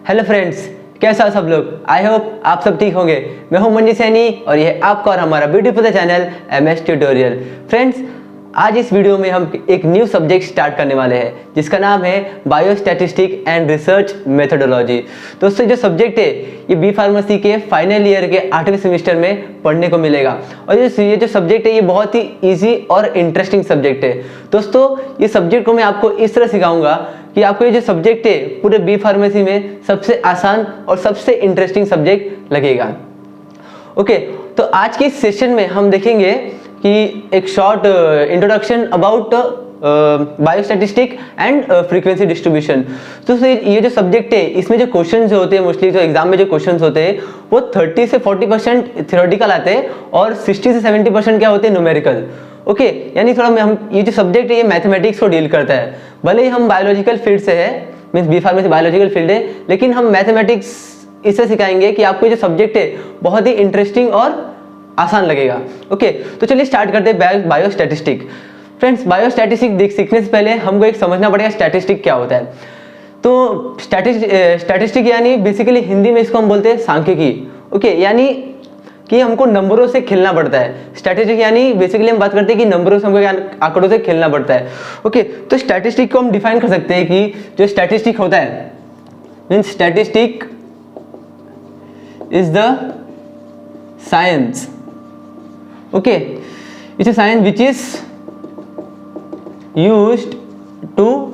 Hello friends, कैसा हो सब लोग। आई होप आप सब ठीक होंगे। मैं हूं मंजी सैनी और यह आपका और हमारा beautiful channel MS tutorial. Friends, आज इस वीडियो में हम एक न्यू सब्जेक्ट स्टार्ट करने वाले हैं जिसका नाम है बायोस्टैटिस्टिक एंड रिसर्च मेथोडोलॉजी। दोस्तों, जो सब्जेक्ट है ये बी फार्मेसी के फाइनल ईयर के 8वें सेमेस्टर में पढ़ने को मिलेगा और ये जो सब्जेक्ट है ये बहुत ही इजी और इंटरेस्टिंग सब्जेक्ट है। दोस्तों, ये सब्जेक्ट को मैं आपको इस तरह सिखाऊंगा कि आपको ये जो सब्जेक्ट है पूरे बी फार्मेसी में सबसे आसान और सबसे इंटरेस्टिंग सब्जेक्ट लगेगा। ओके, तो आज के इस सेशन में हम देखेंगे कि एक short introduction about biostatistic and frequency distribution. तो ये जो सब्जेक्ट है इसमें जो क्वेश्चन जो होते हैं मोस्टली जो एग्जाम में जो क्वेश्चन होते हैं वो 30 से 40% थ्योरेटिकल आते हैं और 60 से 70% क्या होते हैं, न्यूमेरिकल। ओके, यानी थोड़ा हम ये जो सब्जेक्ट है ये मैथमेटिक्स को डील करता है। भले ही हम बायोलॉजिकल फील्ड से है, means B pharmacy biological field है, लेकिन हम मैथमेटिक्स इससे सिखाएंगे कि आपको जो सब्जेक्ट है बहुत ही इंटरेस्टिंग और आसान लगेगा। ओके, तो चलिए स्टार्ट करते हैं बायोस्टैटिस्टिक। फ्रेंड्स, बायोस्टैटिस्टिक सीखने से पहले हमको एक समझना पड़ेगा स्टैटिस्टिक क्या होता है। तो स्टैटिस्टिक यानी बेसिकली हिंदी में इसको हम बोलते हैं सांख्यिकी। ओके, यानी कि हमको नंबरों से खेलना पड़ता है। स्टैटिस्टिक यानी बेसिकली हम बात करते हैं कि नंबरों से हमको आंकड़ों से खेलना पड़ता है। ओके, तो स्टैटिस्टिक को हम डिफाइन कर सकते हैं कि जो स्टैटिस्टिक होता है means statistic is the science, okay, it's a science which is used to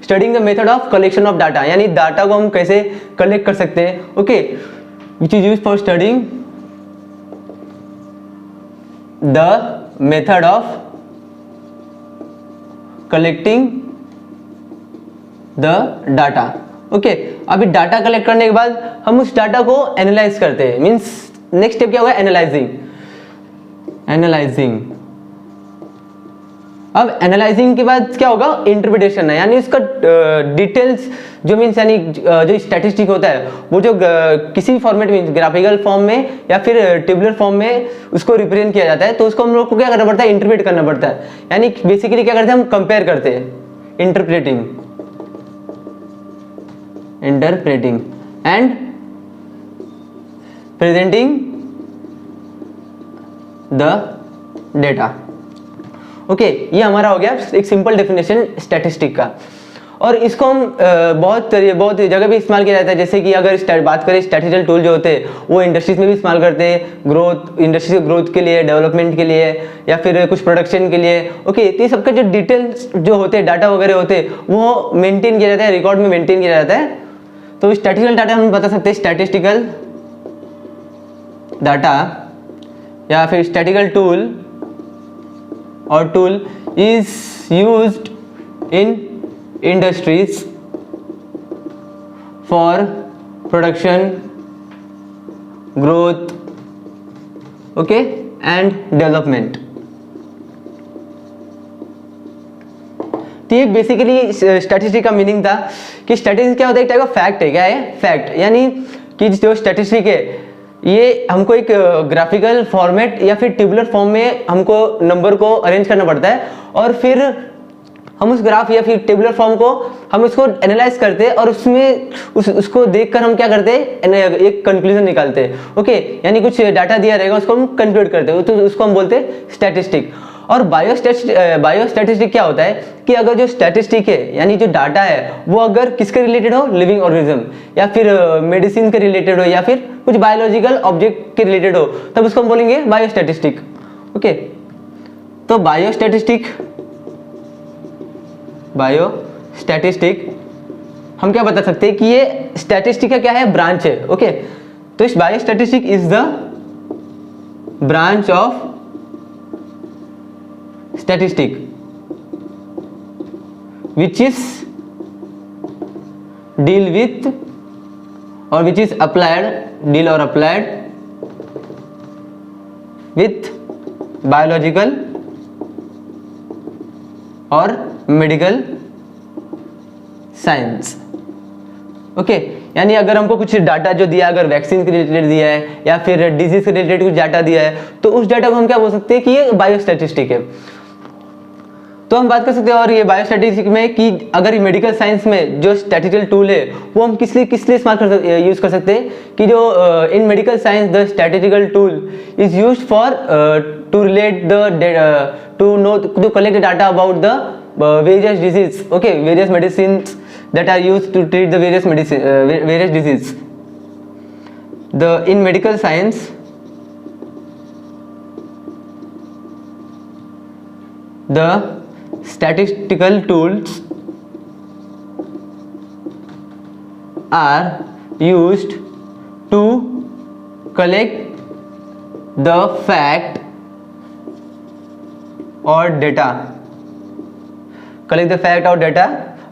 studying the method of collection of data, यानी डाटा को हम कैसे कलेक्ट कर सकते हैं। Okay, which is used for studying the method of collecting the data। Okay, अभी data collect करने के बाद हम उस डाटा को एनालाइज करते हैं। मीन्स नेक्स्ट स्टेप क्या होगा, एनालाइजिंग। अब एनालाइजिंग के बाद क्या होगा, इंटरप्रिटेशन है, यानी उसका डिटेल्स जो मीन्स यानी जो स्टैटिस्टिक होता है वो जो किसी भी फॉर्मेट में ग्राफिकल फॉर्म में या फिर टेबुलर फॉर्म में उसको रिप्रेजेंट किया जाता है, तो उसको हम लोग को क्या करना पड़ता है, इंटरप्रेट करना पड़ता है। यानी बेसिकली क्या करते हैं, हम कंपेयर करते हैं, interpreting and presenting the data. Okay, ये हमारा हो गया एक सिंपल डेफिनेशन स्टैटिस्टिक का। और इसको हम बहुत जगह भी इस्तेमाल किया जाता है। जैसे कि अगर बात करें स्टैटिस्टिकल टूल जो होते हैं वो इंडस्ट्रीज में भी इस्तेमाल करते हैं, इंडस्ट्री के ग्रोथ के लिए, डेवलपमेंट के लिए या फिर कुछ प्रोडक्शन के लिए। ओके, तो ये सबका जो डिटेल्स जो होते हैं, डाटा वगैरह होते हैं, वो मेंटेन किया जाता है, रिकॉर्ड में मेंटेन किया जाता है। तो स्टैटिस्टिकल डाटा हम बता सकते हैं स्टैटिस्टिकल डाटा या फिर स्टैटिस्टिकल टूल और tool is used in industries for production, growth, okay, and development. तो ये बेसिकली स्टैटिस्टिक का मीनिंग था कि स्टैटिस्टिक क्या होता है, एक टाइप का फैक्ट है। क्या है, फैक्ट, यानी कि जो स्टैटिस्टिक है ये हमको एक ग्राफिकल फॉर्मेट या फिर टेबुलर फॉर्म में हमको नंबर को अरेंज करना पड़ता है और फिर हम उस ग्राफ या फिर टेबुलर फॉर्म को हम उसको एनालाइज करते हैं और उसमें उसको देखकर हम क्या करते हैं, एक कंक्लूजन निकालते हैं। ओके, यानी कुछ डाटा दिया रहेगा उसको हम कंक्लूड करते हैं, तो उसको हम बोलते हैं स्टैटिस्टिक। और बायोस्टैटिस्टिक क्या होता है कि अगर जो स्टैटिस्टिक है यानी जो डाटा है वो अगर किसके रिलेटेड हो, लिविंग ऑर्गेनिज्म या फिर मेडिसिन के रिलेटेड हो या फिर कुछ बायोलॉजिकल ऑब्जेक्ट के रिलेटेड हो, तब उसको हम बोलेंगे बायोस्टैटिस्टिक। ओके, तो बायोस्टैटिस्टिक हम क्या बता सकते हैं कि ये स्टैटिस्टिक का क्या है, ब्रांच है। ओके, तो इस biostatistic is the branch of statistic which is deal with or which is applied with biological और medical science। ओके, यानी अगर हमको कुछ डाटा जो दिया, अगर वैक्सीन के रिलेटेड दिया है या फिर डिजीज के रिलेटेड कुछ डाटा दिया है, तो उस डाटा को हम क्या बोल सकते हैं कि ये बायोस्टैटिस्टिक है। तो हम बात कर सकते हैं और ये बायोस्टैटिस्टिक में कि अगर ये मेडिकल साइंस में जो स्टैटिस्टिकल टूल है वो हम किस लिए इस्तेमाल यूज कर सकते हैं कि जो in medical science the statistical tool is used for to relate the to collect the data about the various disease, okay, various medicines that are used to treat the various disease. In medical science, the statistical tools are used to collect the fact or data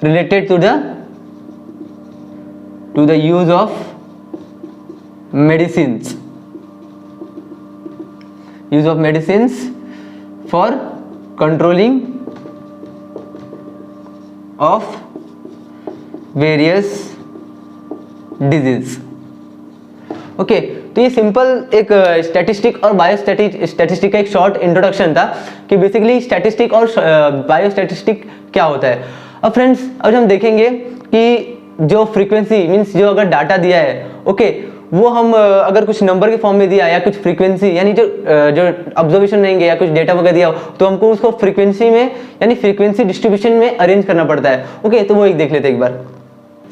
related to the use of medicines for controlling of various disease. Okay तो ये simple एक statistic और बायोस्टैटिस्टिक का एक short introduction था कि basically statistic और बायोस्टैटिस्टिक क्या होता है। अब फ्रेंड्स अब हम देखेंगे कि जो फ्रीक्वेंसी मींस जो अगर डाटा दिया है ओके वो हम अगर कुछ नंबर के फॉर्म में दिया या कुछ फ्रीक्वेंसी यानी जो ऑब्जर्वेशन रहेंगे या कुछ डेटा वगैरह दिया हो तो हमको उसको फ्रीक्वेंसी में यानी फ्रीक्वेंसी डिस्ट्रीब्यूशन में अरेंज करना पड़ता है। ओके तो वो एक देख लेते हैं एक बार।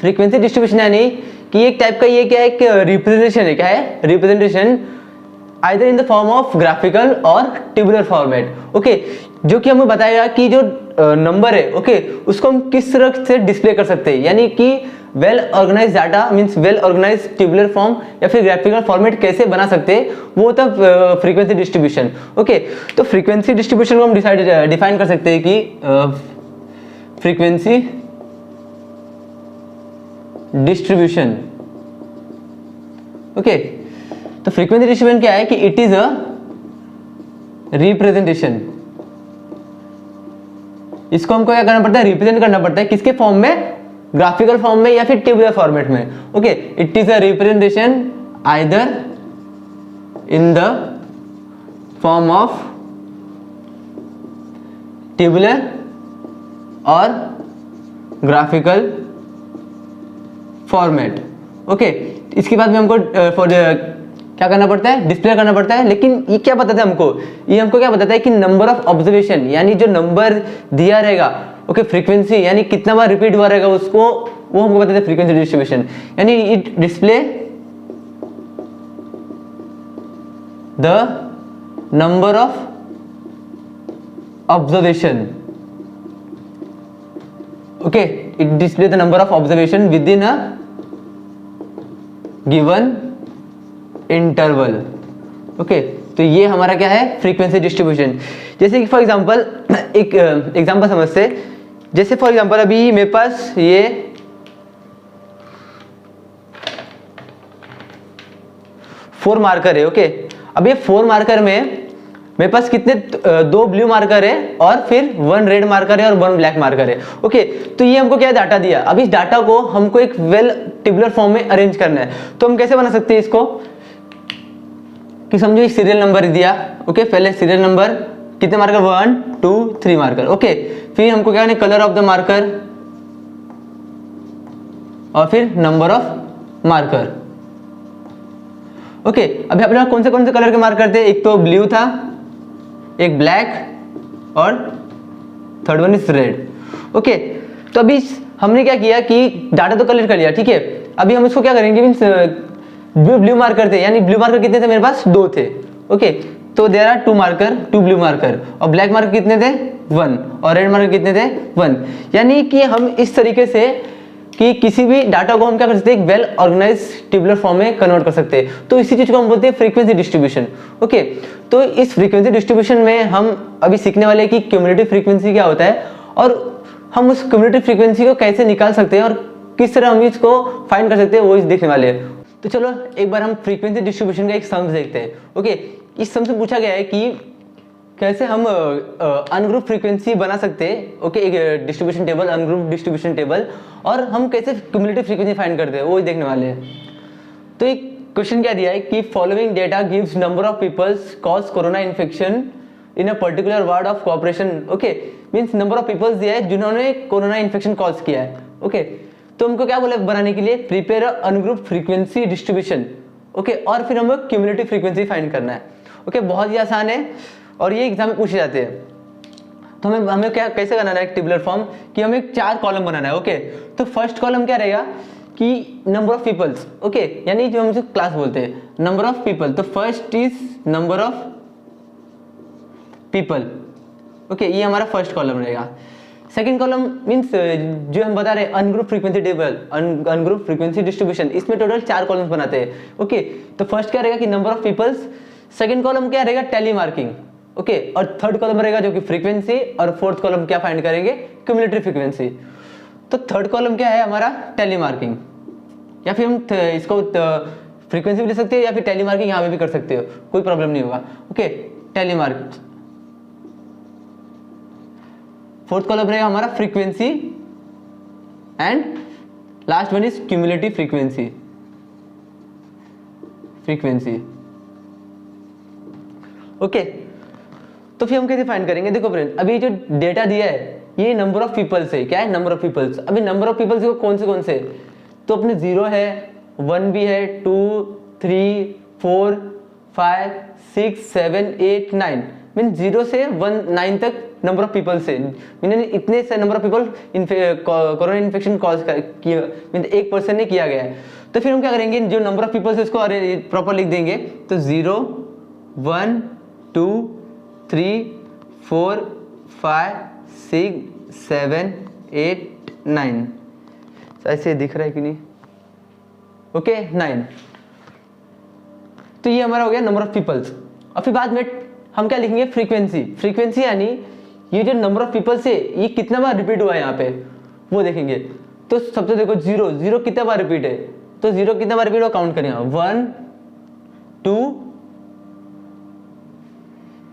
फ्रीक्वेंसी डिस्ट्रीब्यूशन यानी कि एक टाइप का ये क्या है, एक रिप्रेजेंटेशन है। क्या है? Representation either in the form of graphical और टेबुलर फॉर्मेट। ओके जो कि हमें बताएगा कि जो नंबर है ओके उसको हम किस तरह से डिस्प्ले कर सकते हैं, यानी कि well organise data means well organise tabular form या फिर ग्राफिकल फॉर्मेट कैसे बना सकते हैं, वो होता है फ्रीक्वेंसी डिस्ट्रीब्यूशन। ओके तो फ्रीक्वेंसी डिस्ट्रीब्यूशन को हम डिफाइन कर सकते हैं कि फ्रीक्वेंसी डिस्ट्रीब्यूशन। ओके तो फ्रीक्वेंसी डिस्ट्रीब्यूशन क्या है कि इट इज अ रिप्रेजेंटेशन। इसको हमको क्या करना पड़ता है? रिप्रेजेंट करना पड़ता है किसके फॉर्म में? ग्राफिकल फॉर्म में या फिर टेबुलर फॉर्मेट में। Okay it is a representation either in the form of tabular और ग्राफिकल फॉर्मेट। ओके इसके बाद में हमको क्या करना पड़ता है? डिस्प्ले करना पड़ता है। लेकिन ये क्या बताता है हमको? ये हमको क्या बताता है कि नंबर ऑफ ऑब्जर्वेशन यानी जो नंबर दिया रहेगा ओके फ्रीक्वेंसी यानी कितना बार रिपीट हुआ रहेगा उसको वो हमको बताता है फ्रीक्वेंसी डिस्ट्रीब्यूशन। यानी it display the number of observation. Okay it display the number of observation with in a given interval. Okay तो ये हमारा क्या है? Frequency distribution. जैसे कि फॉर एग्जांपल एक एग्जांपल समझते, जैसे फॉर एग्जांपल अभी मेरे पास ये फोर मार्कर है। ओके अब ये फोर मार्कर में मेरे पास कितने दो ब्लू मार्कर है और फिर वन रेड मार्कर है और वन ब्लैक मार्कर है। ओके तो ये हमको क्या डाटा दिया। अब इस डाटा को हमको एक वेल टेबुलर फॉर्म में अरेंज करना है। तो हम कैसे बना सकते हैं इसको कि समझो एक सीरियल नंबर दिया। ओके पहले सीरियल नंबर कितने मार्कर? 1 2 3 मार्कर। ओके फिर हमको क्या है? कलर ऑफ द मार्कर और फिर नंबर ऑफ मार्कर। ओके अभी अपने पास कौन से कलर के मार्कर थे? एक तो ब्लू था, एक ब्लैक और third one is red. Okay तो अभी हमने क्या किया कि डाटा तो कलेक्ट कर लिया, ठीक है। अभी हम इसको क्या करेंगे मीन्स ब्लू मार्कर थे यानी ब्लू मार्कर कितने थे? मेरे पास दो थे। ओके तो there are two marker, two blue marker. और ब्लैक मार्कर कितने थे? 1। और रेड मार्कर कितने थे? 1। यानी कि हम इस तरीके से कि किसी भी डाटा को हम क्या कर सकते हैं? एक वेल ऑर्गेनाइज टेबुलर फॉर्म में कन्वर्ट कर सकते हैं। तो इसी चीज को हम बोलते हैं फ्रीक्वेंसी डिस्ट्रीब्यूशन। ओके तो इस फ्रीक्वेंसी डिस्ट्रीब्यूशन में हम अभी सीखने वाले हैं कि क्यूमुलेटिव फ्रीक्वेंसी क्या होता है और हम उस क्यूमुलेटिव फ्रीक्वेंसी को कैसे निकाल सकते हैं और किस तरह हम इसको फाइंड कर सकते हैं, वो इस देखने वाले हैं। तो चलो एक बार हम फ्रीक्वेंसी डिस्ट्रीब्यूशन का एक सम्स देखते हैं। ओके इस सम से पूछा गया है कि कैसे हम अनग्रुप फ्रीक्वेंसी बना सकते हैं। ओके एक distribution table, ungroup distribution table, और हम कैसे क्यूमुलेटिव फ्रीक्वेंसी फाइंड करते हैं वो ही देखने वाले हैं। तो एक क्वेश्चन क्या दिया है कि following data gives number of peoples cause corona infection in a particular ward of cooperation. Okay, means number of peoples दिया है जिन्होंने कोरोना इन्फेक्शन कॉज किया है। ओके, तो हमको क्या बोले बनाने के लिए, prepare ungroup frequency distribution. Okay, और फिर हमें क्यूमुलेटिव फ्रीक्वेंसी फाइंड करना है। ओके, बहुत ही आसान है और ये एग्जाम में पूछे जाते हैं। तो हमें क्या कैसे बनाना है एक टेबुलर फॉर्म, कि हमें 4 कॉलम बनाना है। ओके, तो फर्स्ट कॉलम क्या रहेगा कि नंबर ऑफ पीपल्स। ओके, यानी जो हम जो क्लास बोलते हैं, नंबर ऑफ पीपल। तो first is number of people. Okay, ये हमारा फर्स्ट कॉलम रहेगा। सेकंड कॉलम मींस जो हम बता रहे हैं ungroup frequency table, ungroup frequency distribution, इसमें टोटल 4 कॉलम्स बनाते हैं। ओके, तो फर्स्ट क्या रहेगा कि number of peoples, second column क्या रहेगा टेली मार्किंग। ओके, और थर्ड कॉलम रहेगा जो कि फ्रीक्वेंसी, और फोर्थ कॉलम क्या फाइंड करेंगे, क्यूमुलेटिव फ्रीक्वेंसी। तो थर्ड कॉलम क्या है हमारा, टेली मार्किंग, या फिर हम इसको फ्रीक्वेंसी भी ले सकते हैं या फिर टेली मार्किंग यहाँ पे भी कर सकते हो, कोई प्रॉब्लम नहीं होगा। Okay, tally marking. Fourth column रहेगा हमारा frequency, and last one is cumulative frequency. Okay, तो फिर हम कैसे फाइंड करेंगे, देखो फ्रेंड, अभी जो डेटा दिया है ये नंबर ऑफ पीपल्स है। क्या है, नंबर ऑफ पीपल्स। अभी नंबर ऑफ पीपल्स कौन से, तो अपने 0 है, 1 भी है, 2 3 4 5 6 7 8 9, मीन 0 से 9 तक नंबर ऑफ पीपल्स है। मीन इतने से number of people corona infection cause किया, मीन एक पर्सन ने किया गया है। तो फिर हम क्या करेंगे, जो नंबर ऑफ पीपल्स है उसको प्रॉपर लिख देंगे। तो 0 1 2 3 4 5 6 7 8 9, ऐसे दिख रहा है कि नहीं, ओके 9। तो ये हमारा हो गया नंबर ऑफ पीपल्स। और फिर बाद में हम क्या लिखेंगे, फ्रीक्वेंसी यानी ये जो नंबर ऑफ पीपल्स है ये कितना बार रिपीट हुआ है यहाँ पे वो देखेंगे। तो सबसे देखो 0 कितना बार रिपीट है, तो 0 कितना बार रिपीट हुआ काउंट करेंगे, 1 2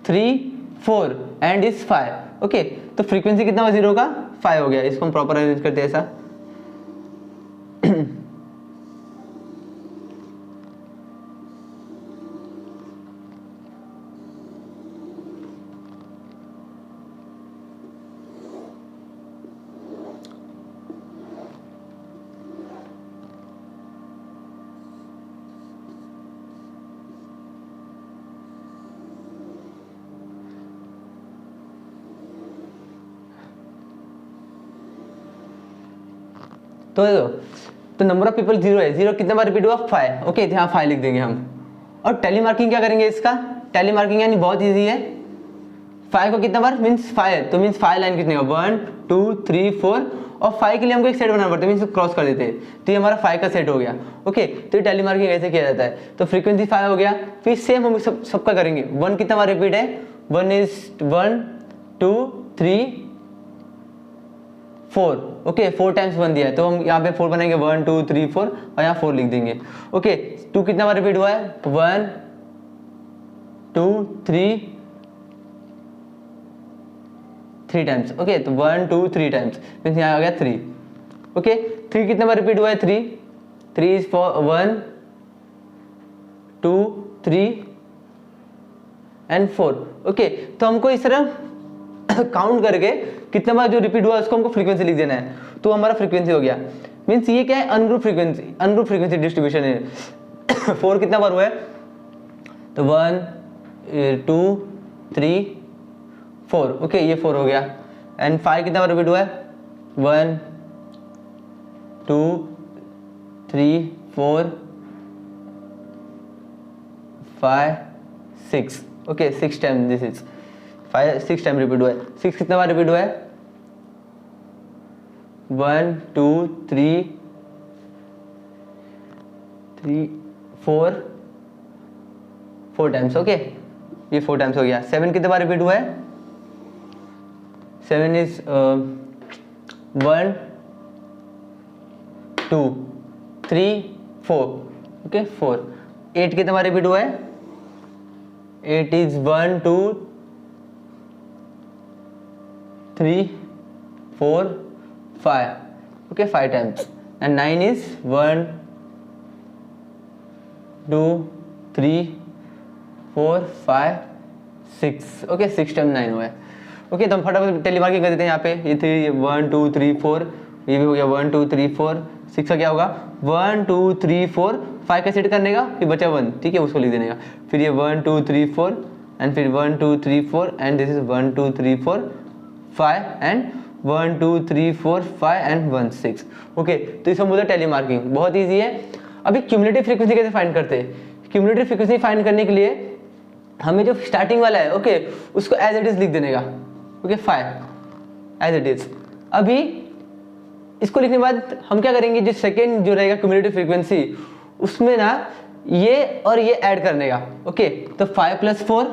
3 4 एंड इज 5। ओके, तो फ्रीक्वेंसी कितना हुआ 0 का, 5 हो गया। इसको हम प्रॉपर अरेंज करते हैं ऐसा। तो नंबर ऑफ पीपल 0 है, 0 कितना बार रिपीट हुआ, 5। ओके, यहाँ 5 लिख देंगे हम। और टेली मार्किंग क्या करेंगे इसका, टेली मार्किंग यानी बहुत इजी है। 5 को कितना बार, मीन्स 5, तो मीन्स 5 लाइन कितने का, 1 2 3 4, और 5 के लिए हमको एक सेट बनाना पड़ता है, मीन्स क्रॉस कर देते हैं। तो ये हमारा 5 का सेट हो गया। ओके, तो ये टेली मार्किंग ऐसे किया जाता है। तो फ्रीक्वेंसी 5 हो गया। फिर सेम हम सबका करेंगे। 1 कितना बार रिपीट है, 1 इज 1 2 3 4। ओके, 4 टाइम्स 1 दिया है, तो हम यहाँ पे 4 बनाएंगे, 1 2 3 4, और यहाँ 4 लिख देंगे। ओके, 2 कितना बार रिपीट हुआ है, 1 2 3 टाइम्स। ओके, तो 1 2 3 टाइम्स, मीन्स यहाँ आ गया 3। ओके, 3 कितना बार रिपीट हुआ है, 3 इज 1 2 3 एंड 4। ओके, तो हमको इस तरह काउंट करके कितना बार जो रिपीट हुआ उसको हमको फ्रीक्वेंसी लिख देना है। तो हमारा फ्रीक्वेंसी हो गया। मींस ये क्या है, अनग्रुप फ्रीक्वेंसी डिस्ट्रीब्यूशन है। 4 कितना बार हुआ है, तो 1 2 3 4। ओके, ये 4 हो गया। एंड 5 कितना बार रिपीट हुआ है, 1 2 3 4 5 6। Okay, 6 time this is 6 time repeat हुआ है। 6 कितना बार रिपीट हुआ है, 1 2 3 4 टाइम्स। ओके, ये 4 टाइम्स हो गया। 7 कितने बार रिपीट हुआ है, 7 इज 1 2 3 4। ओके, 4। 8 कितने बार रिपीट हुआ है, 8 is 1 2 3 4 5। Okay, 5 times. And 9 is 1 2 3 4 5 6, okay 6 time 9 हुआ है। ओके तो हम फटाफट टेली मार्किंग कर देते हैं यहाँ पे। ये 3 1 2 3 4, ये भी हो गया 1 2 3 4, 6 का क्या होगा 1 2 3 4, 5 का सेट करने का, फिर बचा 1, ठीक है उसको लिख देने का। फिर ये 1 2 3 4 एंड फिर 1 2 3 4 and this is 1 2 3 4 5 and 1 2 3 4 5 and 1 6। Okay तो इसको बोलते हैं टेली मार्किंग, बहुत ईजी है। अभी क्यूमुलेटिव फ्रीक्वेंसी कैसे फाइंड करते हैं? क्यूमुलेटिव फ्रीक्वेंसी फाइंड करने के लिए हमें जो स्टार्टिंग वाला है ओके उसको एज इट इज लिख देने का, ओके 5 एज इट इज। अभी इसको लिखने के बाद हम क्या करेंगे, जो सेकेंड जो रहेगा क्यूमुलेटिव फ्रीक्वेंसी उसमें ना ये और ये ऐड करने का, ओके तो 5 + 4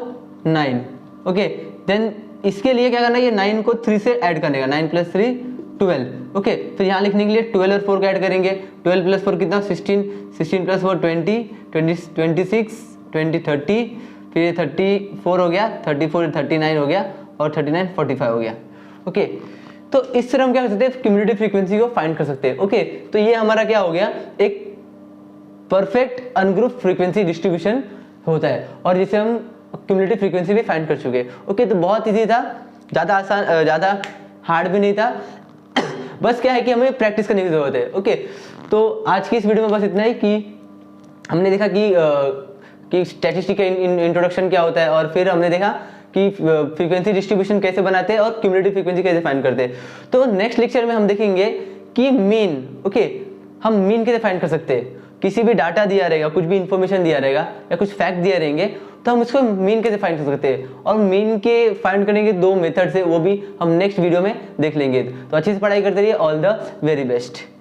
9, ओके देन इसके लिए क्या करना है, ये 9 को 3 से ऐड करने का, 9 + 3 12, ओके फिर यहाँ लिखने के लिए 12 और 4 का ऐड करेंगे। 12 + 4 कितना 16, 16 + 4 20, 26 20 30, फिर ये 34 हो गया, 34 39 हो गया और 39 45 हो गया। ओके तो इस तरह हम क्या कर सकते हैं, क्यूमुलेटिव फ्रीक्वेंसी को फाइंड कर सकते हैं। ओके तो ये हमारा क्या हो गया, एक परफेक्ट अनग्रुप फ्रीक्वेंसी डिस्ट्रीब्यूशन होता है और जिसे हम क्यूमुलेटिव फ्रीक्वेंसी भी फाइंड कर चुके हैं। ओके तो बहुत इजी था, ज़्यादा आसान, ज़्यादा हार्ड भी नहीं था बस क्या है कि हमें प्रैक्टिस करने की जरूरत है। ओके तो आज की इस वीडियो में बस इतना ही कि हमने देखा कि स्टैटिस्टिक का इंट्रोडक्शन क्या होता है और फिर हमने देखा कि फ्रीक्वेंसी डिस्ट्रीब्यूशन कैसे बनाते हैं और क्यूमुलेटिव फ्रीक्वेंसी कैसे फाइंड करते हैं। तो नेक्स्ट लेक्चर में हम देखेंगे कि मीन, ओके हम मीन कैसे फाइंड कर सकते हैं। किसी भी डाटा दिया रहेगा, कुछ भी इंफॉर्मेशन दिया रहेगा या कुछ फैक्ट दिया रहेंगे तो हम उसको मीन कैसे फाइंड कर सकते हैं और मीन के फाइंड करने के 2 मेथड्स है, वो भी हम नेक्स्ट वीडियो में देख लेंगे। तो अच्छे से पढ़ाई करते रहिए। All the very best.